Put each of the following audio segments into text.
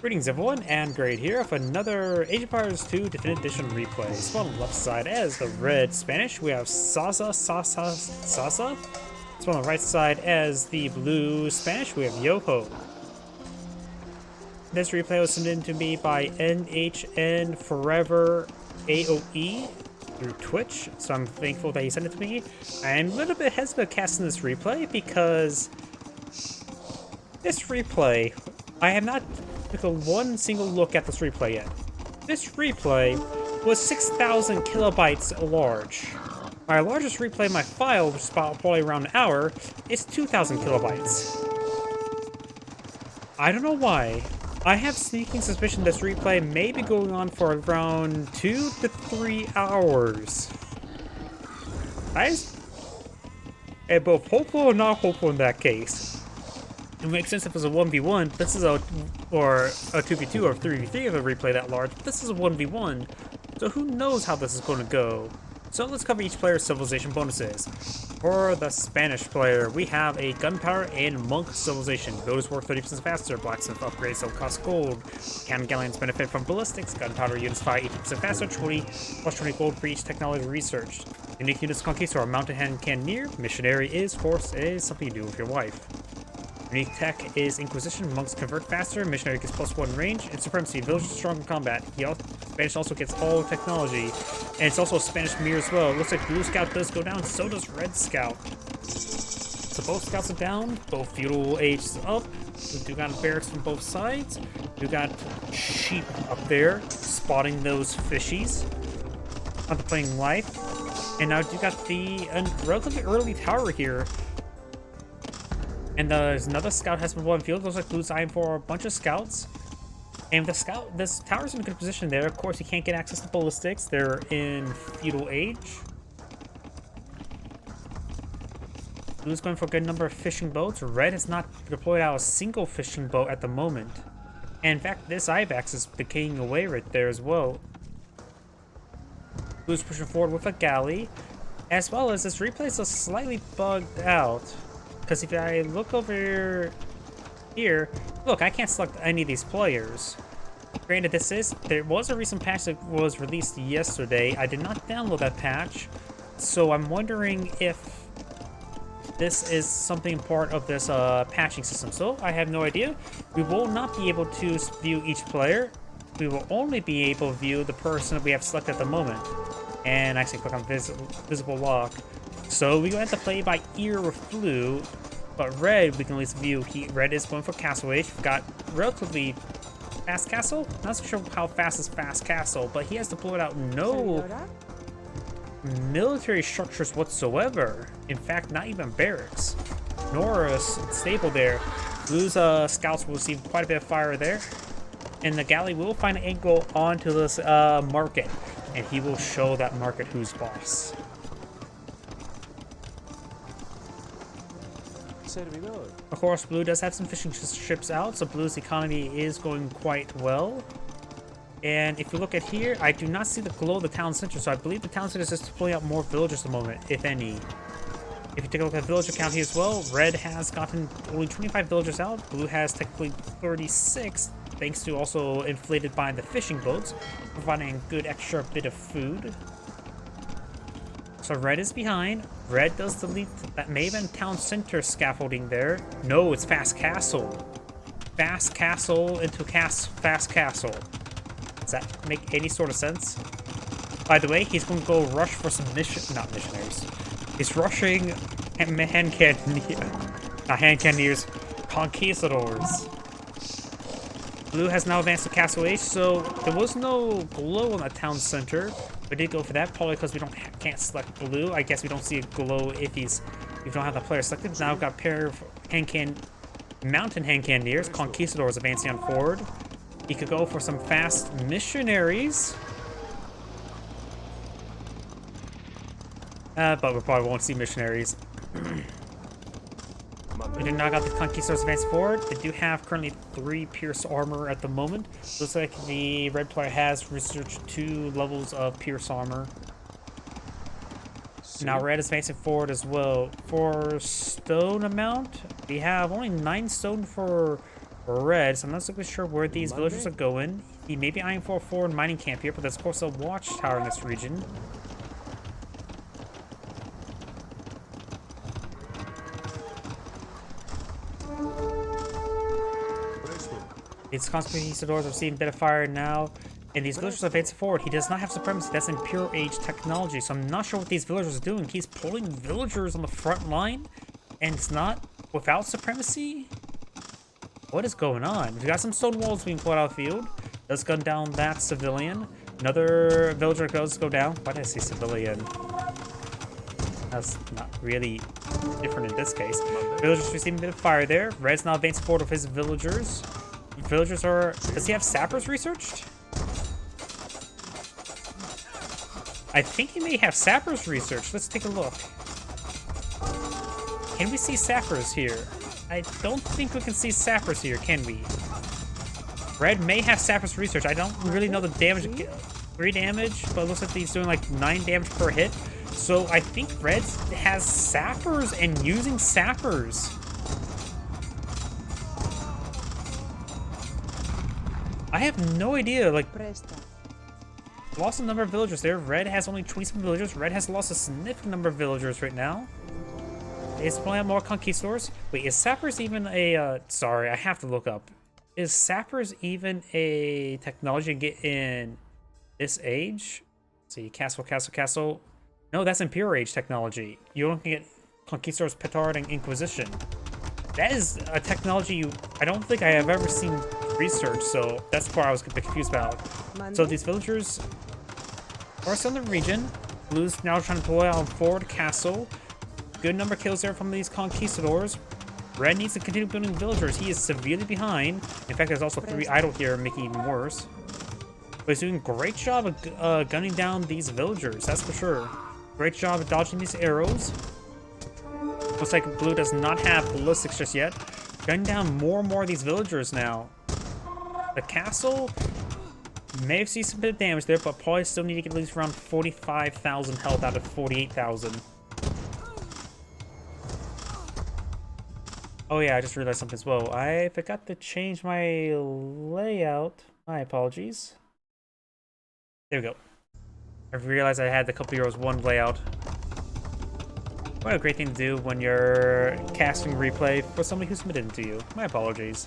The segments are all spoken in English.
Greetings everyone, and Great here with another Age of Empires 2 Definitive Edition replay. So on the left side as the red Spanish, we have Sasasasa. So on the right side as the blue Spanish, we have Youhou. This replay was sent in to me by NHN Forever AOE through Twitch, so I'm thankful that he sent it to me. I'm a little bit hesitant casting this replay because this replay, I have not took one single look at this replay yet. This replay was 6,000 kilobytes large. My largest replay in my file, which is probably around an hour, is 2,000 kilobytes. I don't know why. I have sneaking suspicion this replay may be going on for around 2 to 3 hours. And both hopeful and not hopeful in that case. It makes sense if it's a 1v1, this is or a 2v2 or 3v3 of a replay that large, but this is a 1v1, so who knows how this is going to go. So let's cover each player's civilization bonuses. For the Spanish player, we have a gunpowder and monk civilization. Those work 30% faster, blacksmith upgrades don't cost gold. Cannon galleons benefit from ballistics, gunpowder units fire 80% faster, 20 gold for each technology researched. Unique units conquistador, mountain hand cannoneer, missionary is something you do with your wife. Unique tech is Inquisition, monks convert faster, missionary gets +1 range, and supremacy, villagers strong in combat. Spanish also gets all technology, and it's also a Spanish mirror as well. It looks like blue scout does go down, so does red scout. So both scouts are down, both feudal age is up. We do got barracks from both sides. We got sheep up there, spotting those fishies, contemplating life. And now you got the relatively early tower here. And there's another scout has been won field. Looks like blue's eyeing for a bunch of scouts. And this tower's in a good position there. Of course, you can't get access to ballistics. They're in feudal age. Blue's going for a good number of fishing boats. Red has not deployed out a single fishing boat at the moment. And in fact, this Ivax is decaying away right there as well. Blue's pushing forward with a galley. As well as this replay is slightly bugged out. Because if I look over here, look, I can't select any of these players. Granted, there was a recent patch that was released yesterday. I did not download that patch, so I'm wondering if this is something part of this patching system. So I have no idea. We will not be able to view each player. We will only be able to view the person that we have selected at the moment. And actually click on visible lock. So we have to play by ear with blue, but red we can at least view. Red is going for castle age. We've got relatively fast castle. Not so sure how fast is fast castle, but he has deployed out no military structures whatsoever. In fact, not even barracks, nor a stable there. Blue's scouts will receive quite a bit of fire there, and the galley will find an angle onto this market, and he will show that market who's boss. Of course, blue does have some fishing ships out, so blue's economy is going quite well. And if you look at here, I do not see the glow of the town center, so I believe the town center is just pulling out more villagers at the moment, if any. If you take a look at the villager count here as well, red has gotten only 25 villagers out, blue has technically 36, thanks to also inflated by the fishing boats, providing a good extra bit of food. So red is behind. Red does delete that may have been town center scaffolding there. No, it's fast castle. Fast castle into fast castle. Does that make any sort of sense? By the way, he's going to go rush for some missionaries. He's rushing hand cannoneers, conquistadors. Blue has now advanced to castle age, so there was no glow on the town center. We did go for that, probably because we can't select blue. I guess we don't see a glow if we don't have the player selected. Now we've got a pair of mountain hand cannoneers, conquistadors advancing on forward. He could go for some fast missionaries. But we probably won't see missionaries. We do not got the conquistadors advancing forward. They do have currently 3 pierce armor at the moment. Looks like the red player has researched 2 levels of pierce armor. Now red is advancing forward as well. For stone amount, we have only 9 stone for red, so I'm not super sure where these villagers are going. He may be eyeing for a forward mining camp here, but there's of course a watchtower in this region. These conquistadors are receiving a bit of fire now, and these villagers are advancing forward. He does not have supremacy. That's Imperial Age technology, so I'm not sure what these villagers are doing. He's pulling villagers on the front line, and it's not without supremacy? What is going on? We've got some stone walls being pulled out of the field. Does gun down that civilian. Another villager does go down. Why did I say civilian? That's not really different in this case. Villagers receiving a bit of fire there. Red's now advancing forward with his villagers. Villagers are... Does he have sappers researched? I think he may have sappers researched. Let's take a look. Can we see sappers here? I don't think we can see sappers here, can we? Red may have sappers research. I don't really know the damage. 3 damage, but it looks like he's doing like 9 damage per hit. So I think Red has sappers and using sappers. I have no idea. Like, lost a number of villagers there. Red has only 27 villagers. Red has lost a significant number of villagers right now. Is pulling out more conquistadors. Wait, is sappers even a sorry, I have to look up. Is sappers even a technology to get in this age? Let's see, castle. No, that's Imperial Age technology. You don't get conquistadors, petard, and inquisition. That is a technology I don't think I have ever seen researched, so that's the part I was a bit confused about. So these villagers are still in the region. Blue's now trying to pull out forward castle. Good number of kills there from these conquistadors. Red needs to continue building villagers. He is severely behind. In fact, there's also 3 idle here, making it even worse. But he's doing a great job of gunning down these villagers, that's for sure. Great job of dodging these arrows. Looks like Blue does not have ballistics just yet. Gunning down more and more of these villagers now. The castle may have seen some bit of damage there, but probably still need to get at least around 45,000 health out of 48,000. Oh yeah, I just realized something as well. I forgot to change my layout. My apologies. There we go. I realized I had the couple euros 1 layout. What a great thing to do when you're casting replay for somebody who submitted it to you. My apologies.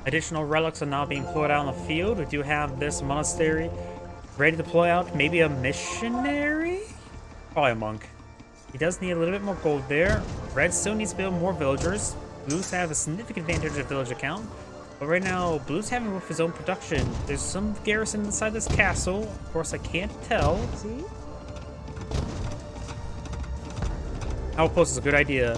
Additional relics are now being pulled out on the field. We do have this monastery ready to pull out. Maybe a missionary? Probably a monk. He does need a little bit more gold there. Red still needs to build more villagers. Blues have a significant advantage of villager count. But right now, Blue's having with his own production. There's some garrison inside this castle. Of course, I can't tell. See? Outpost is a good idea.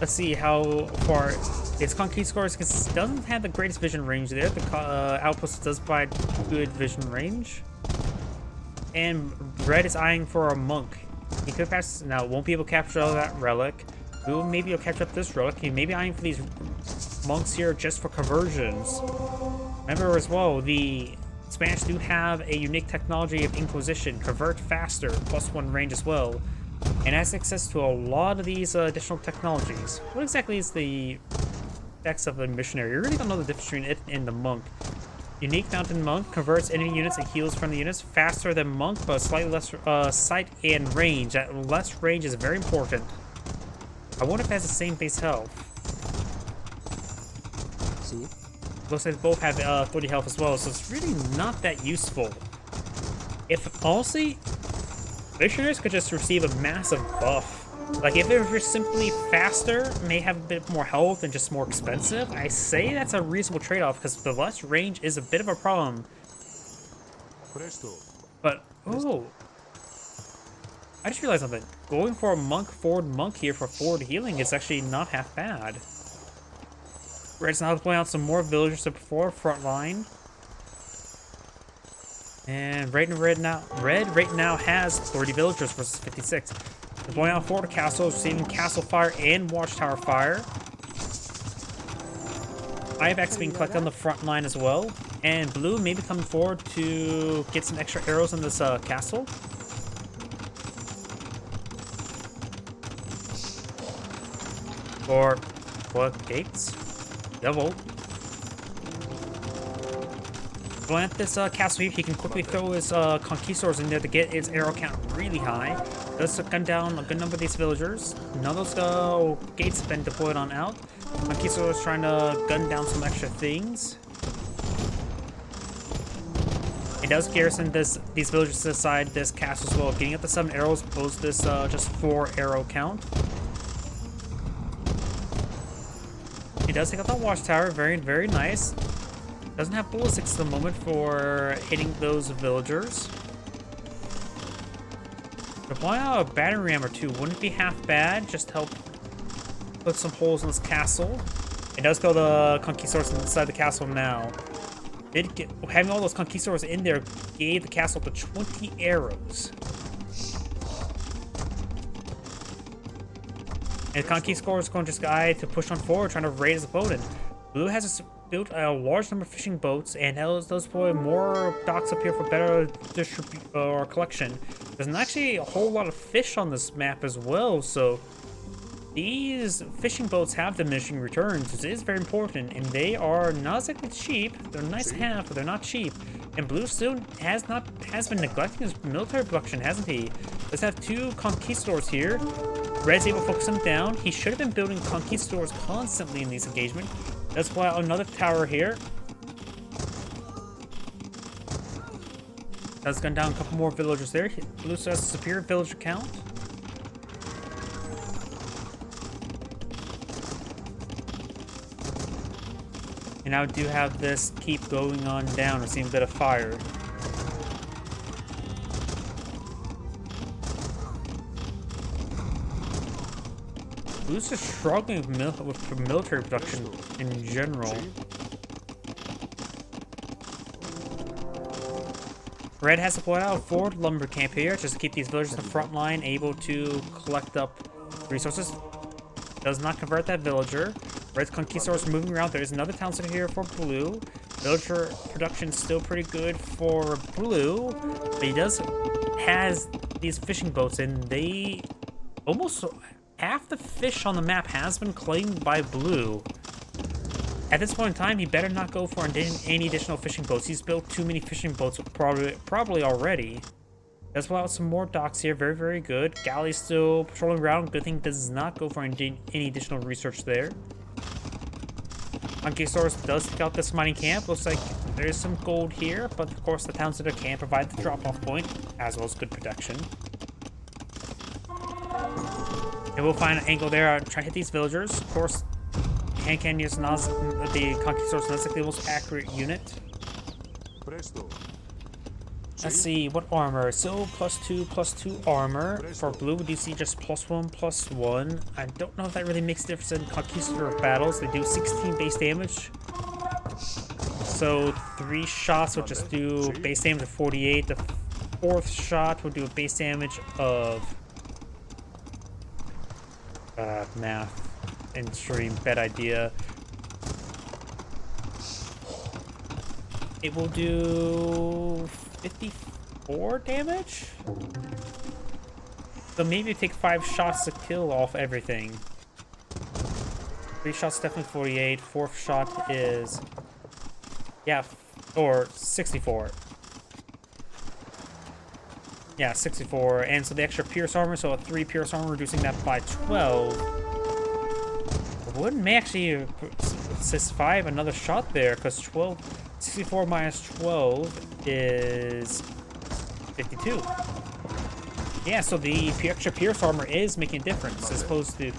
Let's see how far its conquistadors doesn't have the greatest vision range there. The outpost does provide good vision range. And Red is eyeing for a monk. He could pass now, won't be able to capture all that relic. Blue maybe will catch up this relic. He may be eyeing for these monks here just for conversions. Remember as well, the Spanish do have a unique technology of Inquisition, convert faster, +1 range as well, and has access to a lot of these additional technologies. What exactly is the effects of the missionary? You really don't know the difference between it and the monk. Unique Mountain Monk converts enemy units and heals friendly units faster than Monk, but slightly less sight and range. That less range is very important. I wonder if it has the same base health. See? Looks like both have 30 health as well, so it's really not that useful. If honestly, missionaries could just receive a massive buff. Like if they were just simply faster, may have a bit more health and just more expensive, I say that's a reasonable trade-off because the less range is a bit of a problem. But oh, I just realized something. Going for a forward monk here for forward healing is actually not half bad. Red's now pulling out some more villagers to perform front line. And Red right now has 30 villagers versus 56. Going out forward to castle, receiving castle fire and watchtower fire. IVAC's being collected on the front line as well. And Blue may be coming forward to get some extra arrows in this castle. Or What gates? Devil. Plant this castle here. He can quickly throw his conquistadors in there to get his arrow count really high. Does gun down a good number of these villagers. None of those gates have been deployed on out. Conquistadors trying to gun down some extra things. It does garrison these villagers inside this castle as well. Getting up to 7 arrows opposed this just 4 arrow count. He does take out the watchtower. Very, very nice. Doesn't have ballistics at the moment for hitting those villagers. Deploying out a battery ram or 2 wouldn't be half bad. Just to help put some holes in this castle. It does throw the conquistadors inside the castle now. Having all those conquistadors in there gave the castle up to 20 arrows. And the conquistadors going to this guy to push on forward, trying to raid his opponent. Blue has built a large number of fishing boats and does deploy more docks up here for better collection. There's actually a whole lot of fish on this map as well, so these fishing boats have diminishing returns. It is very important, and they are not exactly cheap. They're nice to have, but they're not cheap. And Blue still has been neglecting his military production, hasn't he? Let's have 2 conquistadors here. Red's able to focus him down. He should have been building conquistadors constantly in these engagements. That's why another tower here. Does gun down a couple more villagers there. Blue has a superior villager count. And now we do have this keep going on down. We're seeing a bit of fire. Blue's just struggling with military production in general. Red has deployed out a forward lumber camp here just to keep these villagers in the front line able to collect up resources. Does not convert that villager. Red's conquistadors moving around. There is another town center here for Blue. Villager production still pretty good for Blue, but he has these fishing boats, and they almost half the fish on the map has been claimed by Blue. At this point in time, he better not go for any additional fishing boats. He's built too many fishing boats probably already. Does pull out some more docks here. Very, very good. Galley's still patrolling around. Good thing does not go for any additional research there. Conquistadors does take out this mining camp. Looks like there's some gold here, but of course the town center can provide the drop-off point, as well as good protection. And we'll find an angle there. Try to hit these villagers. Of course, hand cannon is not the conquistadors, not like the most accurate unit. Let's see, what armor? So +2/+2 armor. For Blue, we do see just +1/+1. I don't know if that really makes a difference in Conquistador battles. They do 16 base damage. So 3 shots will just do base damage of 48. The 4th shot will do a base damage of... math and stream, bad idea. It will do 54 damage? So maybe take 5 shots to kill off everything. 3 shots definitely 48. 4th shot is... yeah, or 64. Yeah, 64. And so the extra pierce armor, so a 3 pierce armor, reducing that by 12. Wouldn't may actually survive another shot there, because 64 minus 12 is 52. Yeah, so the extra pierce armor is making a difference as opposed to...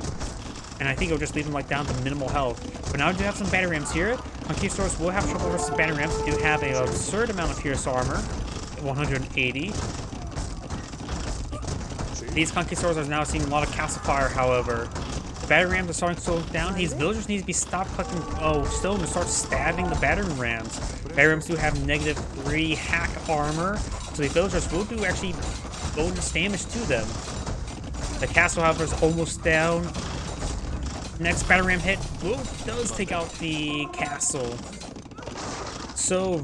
and I think it'll just leave them like down to minimal health. But now we do have some battery rams here. Conquistadors will have trouble versus battery rams. They do have an absurd amount of pierce armor, 180. These conquistadors are now seeing a lot of castle fire, however. The battery rams are starting to slow down. These villagers need to be stopped collecting stone and start stabbing the battery rams. Battery rams do have -3 hack armor, so the villagers will do actually bonus damage to them. The castle, however, is almost down. Next battery ram hit does take out the castle. So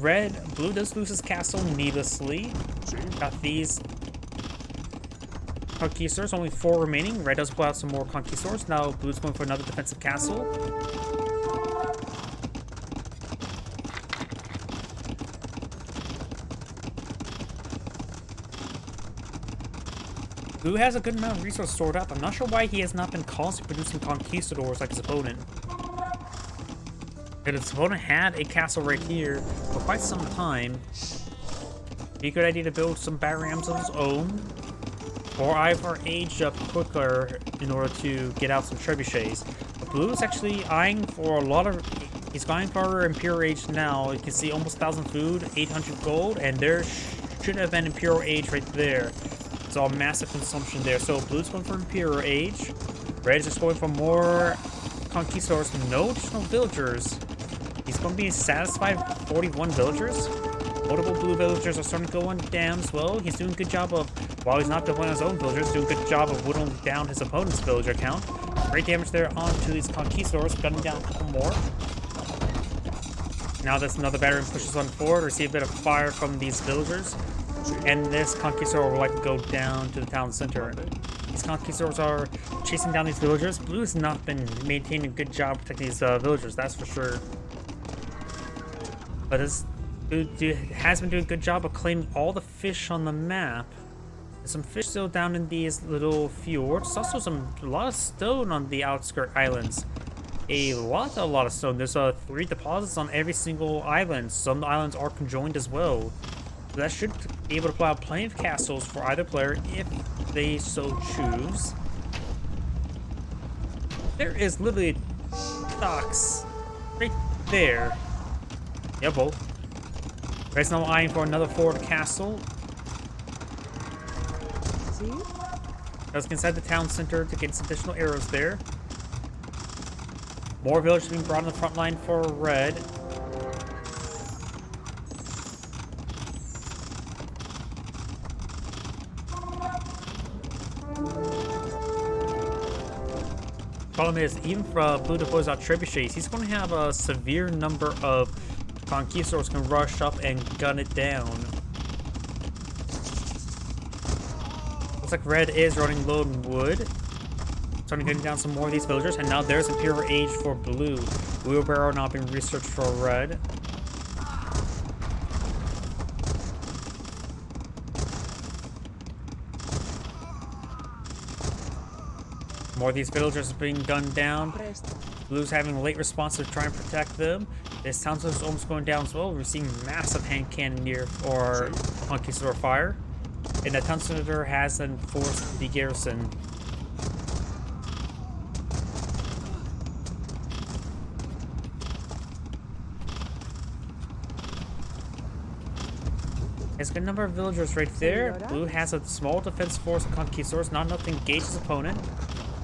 Blue does lose his castle needlessly. Got these conquistadors, only 4 remaining. Red does pull out some more conquistadors. Now Blue's going for another defensive castle. Blue has a good amount of resources stored up. I'm not sure why he has not been constantly producing conquistadors like his opponent. But his opponent had a castle right here for quite some time. Be a good idea to build some barrams of his own, or either age up quicker in order to get out some trebuchets. But Blue is actually eyeing for a lot of... He's going for Imperial Age now. You can see almost 1,000 food, 800 gold, and there should have been Imperial Age right there. It's all massive consumption there. So Blue's going for Imperial Age. Red is just going for more conquistadors. No additional villagers. He's going to be satisfied with 41 villagers. Multiple blue villagers are starting to go on down as well. He's doing a good job of, while he's not deploying his own villagers, doing a good job of whittling down his opponent's villager count. Great damage there onto these conquistadors, gunning down a couple more. Now this another battery pushes on forward, receive a bit of fire from these villagers. And this conquistador will likely go down to the town center. These conquistadors are chasing down these villagers. Blue has not been maintaining a good job protecting these villagers, that's for sure. But this dude has been doing a good job of claiming all the fish on the map. There's some fish still down in these little fjords. There's also a lot of stone on the outskirt islands. A lot of stone. There's 3 deposits on every single island. Some islands are conjoined as well. So that should be able to pull out plenty of castles for either player if they so choose. There is literally docks right there. Yeah, both. Red's now eyeing for another forward castle. See? Let's get inside the town center to get some additional arrows there. More villagers being brought on the front line for Red. Problem is, even if Blue deploys out trebuchets, he's going to have a severe number of conquistadors can rush up and gun it down. Looks like Red is running low in wood. Starting to gun down some more of these villagers, and now there's Imperial Age for Blue. Wheelbarrow now being researched for Red. More of these villagers are being gunned down. Blue's having a late response to try and protect them. This town is almost going down as well. We're seeing massive hand cannoneer or conquistador fire. And the town center has enforced the garrison. There's a good number of villagers right there. Blue has a small defense force of conquistadors, not enough to engage his opponent.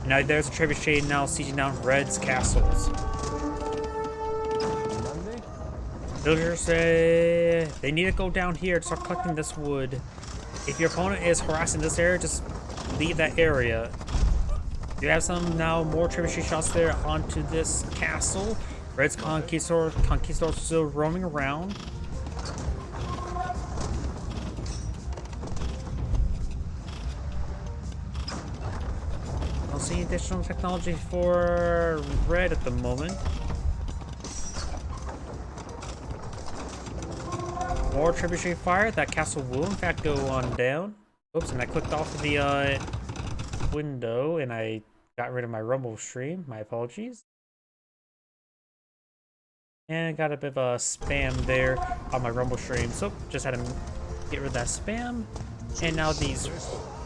Now there's a trebuchet now sieging down Red's castles. Villagers say they need to go down here to start collecting this wood. If your opponent is harassing this area, just leave that area. You have some now more trebuchet shots there onto this castle. Red's conquistadors still roaming around. Don't see additional technology for Red at the moment. More trebuchet fire. That castle will in fact go on down. Oops, and I clicked off of the window and I got rid of my Rumble stream. My apologies. And I got a bit of a spam there on my Rumble stream. So just had to get rid of that spam. And now these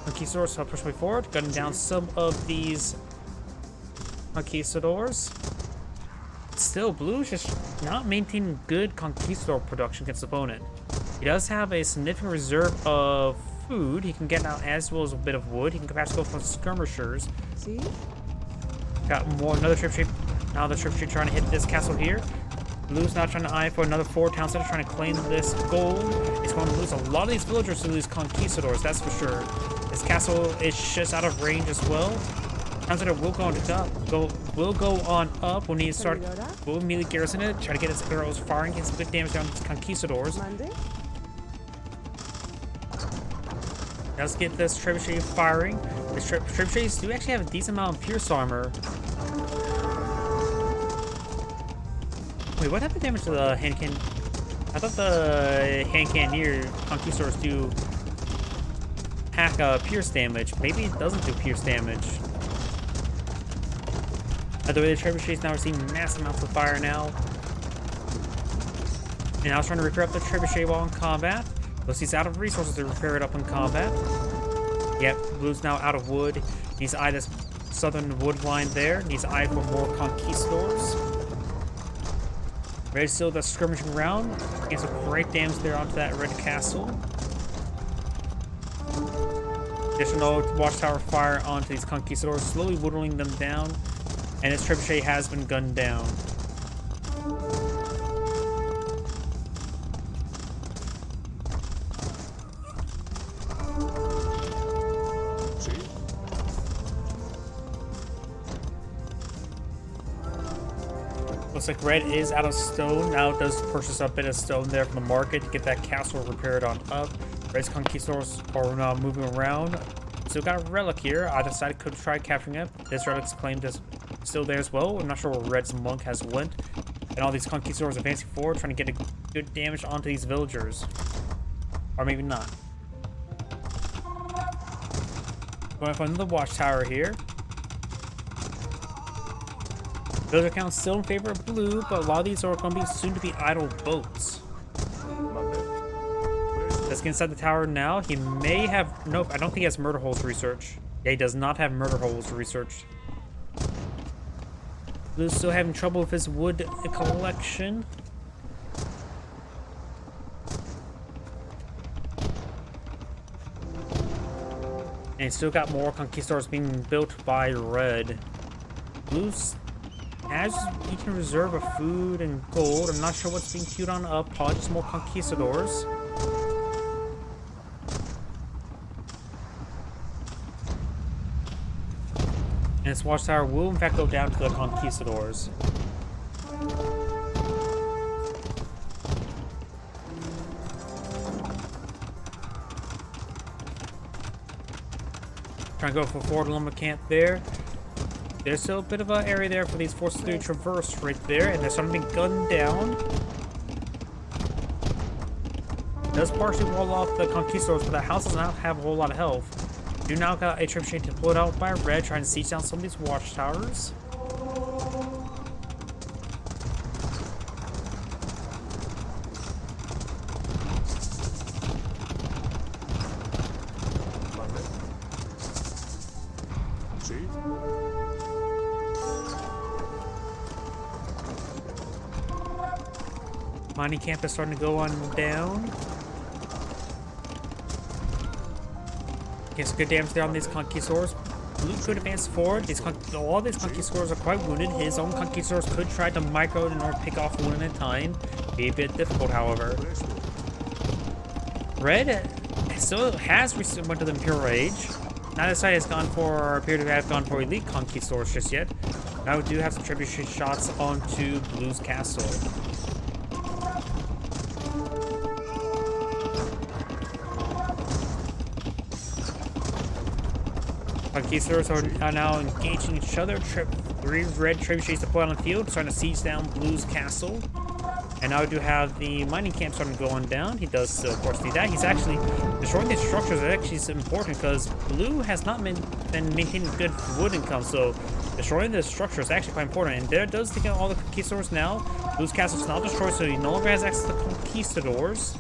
conquistadors will push me forward, gunning down some of these conquistadors. Still, Blue's just not maintaining good conquistador production against the opponent. He does have a significant reserve of food. He can get out as well as a bit of wood. He can perhaps go for skirmishers. See? Got more, another trebuchet. Now the trebuchet trying to hit this castle here. Blue's now trying to eye for another forward town center, trying to claim this gold. He's going to lose a lot of these villagers to these conquistadors, that's for sure. This castle is just out of range as well. Town center will go on up when he start. Will immediately garrison it, try to get his arrows firing, get some good damage down these conquistadors. Let's get this trebuchet firing. This trebuchets do actually have a decent amount of pierce armor. Wait, what type of damage to the hand can? I thought the hand cannoneer conquistadors do hack pierce damage. Maybe it doesn't do pierce damage. The way the trebuchets now receiving massive amounts of fire now. And I was trying to repair up the trebuchet while in combat. But he's out of resources to repair it up in combat. Yep, Blue's now out of wood. Needs to eye this southern wood line there. Needs to eye for more conquistadors. Red still that's skirmishing around. Getting some great damage there onto that red castle. Additional watchtower fire onto these conquistadors, slowly whittling them down. And his trebuchet has been gunned down. Looks like Red is out of stone. Now it does purchase a bit of stone there from the market to get that castle repaired on up. Red's conquistadors are now moving around. So we got a relic here. I decided to try capturing it. This relic's claimed as still there as well. I'm not sure where Red's monk has went. And all these conquistadors advancing forward, trying to get a good damage onto these villagers. Or maybe not. Going for another watchtower here. Villager count still in favor of Blue, but a lot of these are going to be soon to be idle boats. Let's get inside the tower now. He may have... Nope, I don't think he has murder holes research. Yeah, he does not have murder holes researched. Blue's still having trouble with his wood collection. And he's still got more conquistadors being built by Red. Blue's has eaten reserve of food and gold. I'm not sure what's being queued on up. Probably just more conquistadors. And this watchtower will in fact go down to the conquistadors. Trying to go for forward lumber camp there. There's still a bit of an area there for these forces to traverse right there, and they're starting to be gunned down. It does partially wall off the conquistadors, but the house does not have a whole lot of health. You now got a trebuchet deployed out by Red, trying to siege down some of these watchtowers. Mining camp is starting to go on down. Gets good damage there on these conquistadors. Blue could advance forward. All these conquistadors are quite wounded. His own conquistadors could try to micro in order to pick off one at a time. Be a bit difficult, however. Red still has went to the Imperial Age. Neither side has gone for, or appear to have gone for elite conquistadors just yet. Now we do have some trebuchet shots onto Blue's castle. Conquistadors are now engaging each other. Three red trebuchets deployed on the field, starting to siege down Blue's castle. And now we do have the mining camp starting to go on down. He does still, of course, need that. He's actually destroying these structures. Actually is important because Blue has not been maintaining good wood income, so destroying the structure is actually quite important. And there does take out all the conquistadors now. Blue's castle is now destroyed, so he no longer has access to the conquistadors.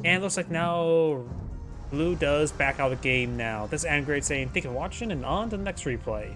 And it looks like now Blue does back out of the game now. This is Angrade saying, thank you for watching, and on to the next replay.